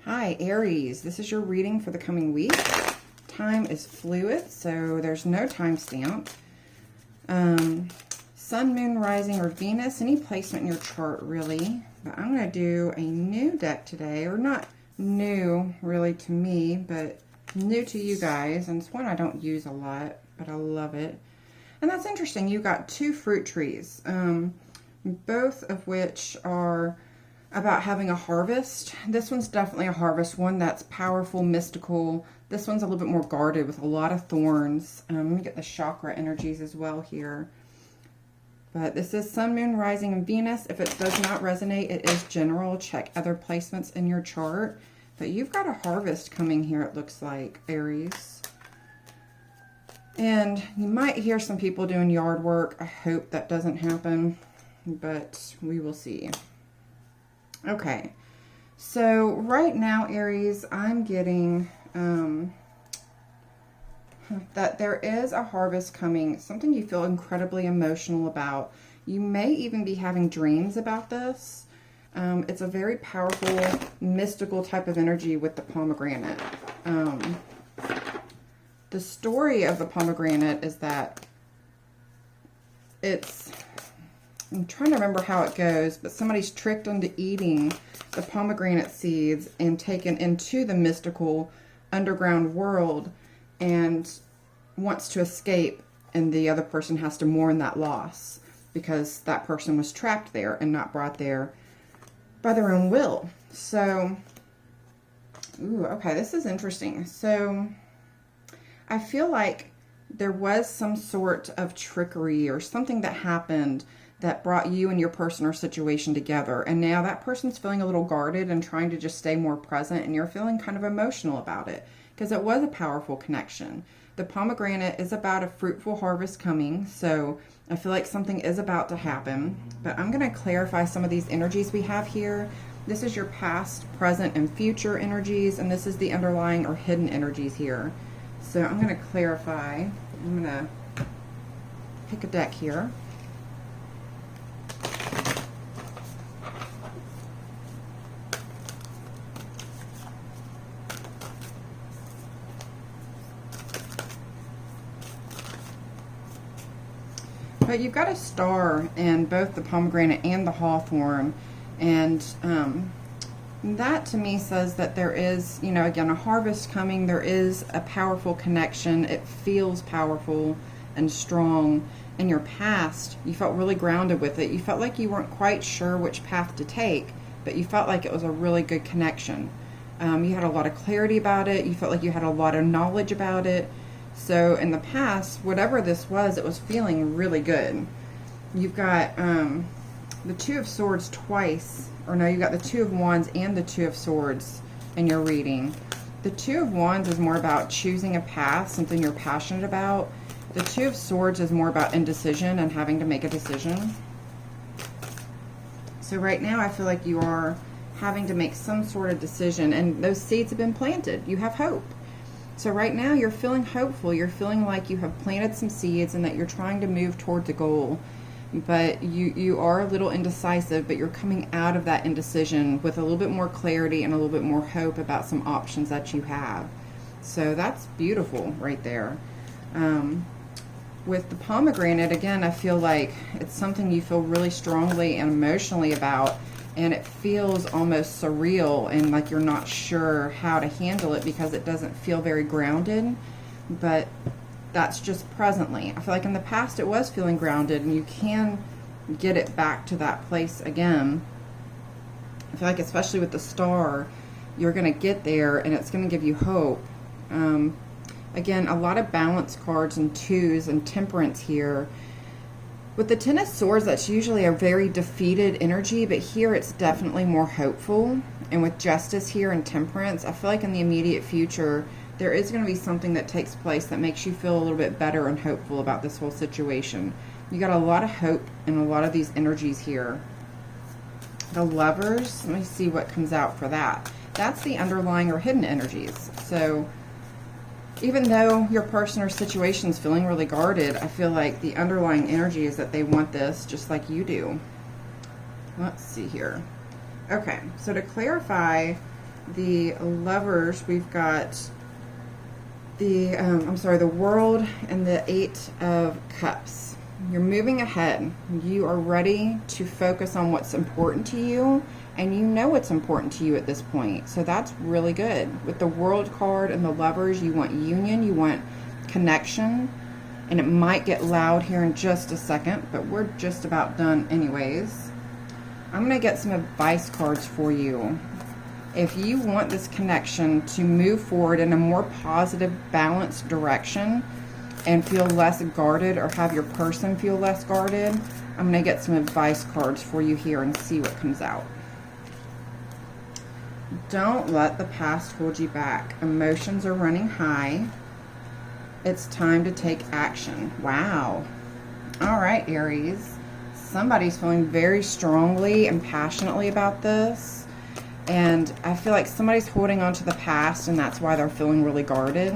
Hi, Aries. This is your reading for the coming week. Time is fluid, so there's no time stamp. Sun, Moon, Rising, or Venus, any placement in your chart, really. But I'm going to do a new deck today, or not new, really, to me, but new to you guys. And it's one I don't use a lot, but I love it. And that's interesting. You got two fruit trees, both of which are about having a harvest. This one's definitely a harvest, one that's powerful, mystical. This one's a little bit more guarded with a lot of thorns. Let me get the chakra energies as well here. But this is Sun, Moon, Rising, and Venus. If it does not resonate, it is general. Check other placements in your chart. But you've got a harvest coming here, it looks like, Aries. And you might hear some people doing yard work. I hope that doesn't happen, but we will see. Okay, so right now, Aries, I'm getting that there is a harvest coming, something you feel incredibly emotional about. You may even be having dreams about this. It's a very powerful, mystical type of energy with the pomegranate. The story of the pomegranate is that I'm trying to remember how it goes, but somebody's tricked into eating the pomegranate seeds and taken into the mystical underground world and wants to escape, and the other person has to mourn that loss because that person was trapped there and not brought there by their own will. So, okay, this is interesting. So, I feel like there was some sort of trickery or something that happened that brought you and your person or situation together. And now that person's feeling a little guarded and trying to just stay more present, and you're feeling kind of emotional about it because it was a powerful connection. The pomegranate is about a fruitful harvest coming, so I feel like something is about to happen. But I'm going to clarify some of these energies we have here. This is your past, present, and future energies, and this is the underlying or hidden energies here. So I'm going to clarify. I'm going to pick a deck here. But you've got a star in both the pomegranate and the hawthorn, and that to me says that there is, you know, again, a harvest coming. There is a powerful connection. It feels powerful and strong. In your past, you felt really grounded with it. You felt like you weren't quite sure which path to take, but you felt like it was a really good connection. You had a lot of clarity about it. You felt like you had a lot of knowledge about it. So in the past, whatever this was, it was feeling really good. You've got the Two of Swords twice, or no, you got the Two of Wands and the Two of Swords in your reading. The Two of Wands is more about choosing a path, something you're passionate about. The Two of Swords is more about indecision and having to make a decision. So right now I feel like you are having to make some sort of decision, and those seeds have been planted. You have hope. So right now you're feeling hopeful. You're feeling like you have planted some seeds and that you're trying to move toward the goal. But you are a little indecisive, but you're coming out of that indecision with a little bit more clarity and a little bit more hope about some options that you have. So that's beautiful right there. With the pomegranate, again, I feel like it's something you feel really strongly and emotionally about, and it feels almost surreal and like you're not sure how to handle it because it doesn't feel very grounded. But that's just presently. I feel like in the past it was feeling grounded, and you can get it back to that place again. I feel like especially with the star, you're going to get there and it's going to give you hope. Again, a lot of balance cards and twos and temperance here. With the Ten of Swords, that's usually a very defeated energy, but here it's definitely more hopeful. And with Justice here and Temperance, I feel like in the immediate future, there is going to be something that takes place that makes you feel a little bit better and hopeful about this whole situation. You got a lot of hope in a lot of these energies here. The Lovers, let me see what comes out for that. That's the underlying or hidden energies. So even though your person or situation is feeling really guarded, I feel like the underlying energy is that they want this just like you do. Let's see here. Okay, so to clarify the Lovers, we've got the World and the Eight of Cups. You're moving ahead. You are ready to focus on what's important to you, and you know what's important to you at this point. So that's really good. With the World card and the Lovers, you want union, you want connection, and it might get loud here in just a second, but we're just about done anyways. I'm going to get some advice cards for you. If you want this connection to move forward in a more positive, balanced direction and feel less guarded, or have your person feel less guarded, I'm going to get some advice cards for you here and see what comes out. Don't let the past hold you back. Emotions are running high. It's time to take action. Wow. All right, Aries. Somebody's feeling very strongly and passionately about this. And I feel like somebody's holding on to the past, and that's why they're feeling really guarded.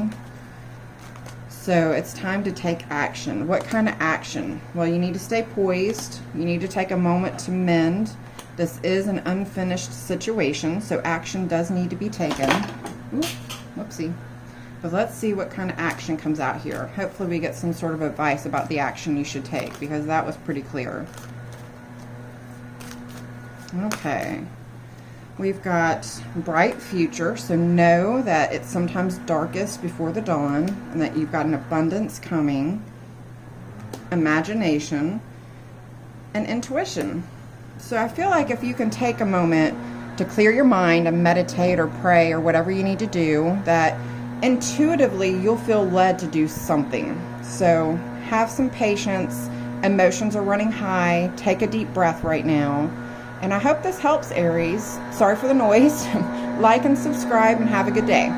So it's time to take action. What kind of action? Well, you need to stay poised. You need to take a moment to mend. This is an unfinished situation, so action does need to be taken. Ooh, whoopsie. But let's see what kind of action comes out here. Hopefully we get some sort of advice about the action you should take, because that was pretty clear. Okay. We've got bright future, so know that it's sometimes darkest before the dawn, and that you've got an abundance coming, imagination, and intuition. So I feel like if you can take a moment to clear your mind and meditate or pray or whatever you need to do, that intuitively you'll feel led to do something. So have some patience. Emotions are running high. Take a deep breath right now. And I hope this helps, Aries. Sorry for the noise. Like and subscribe, and have a good day.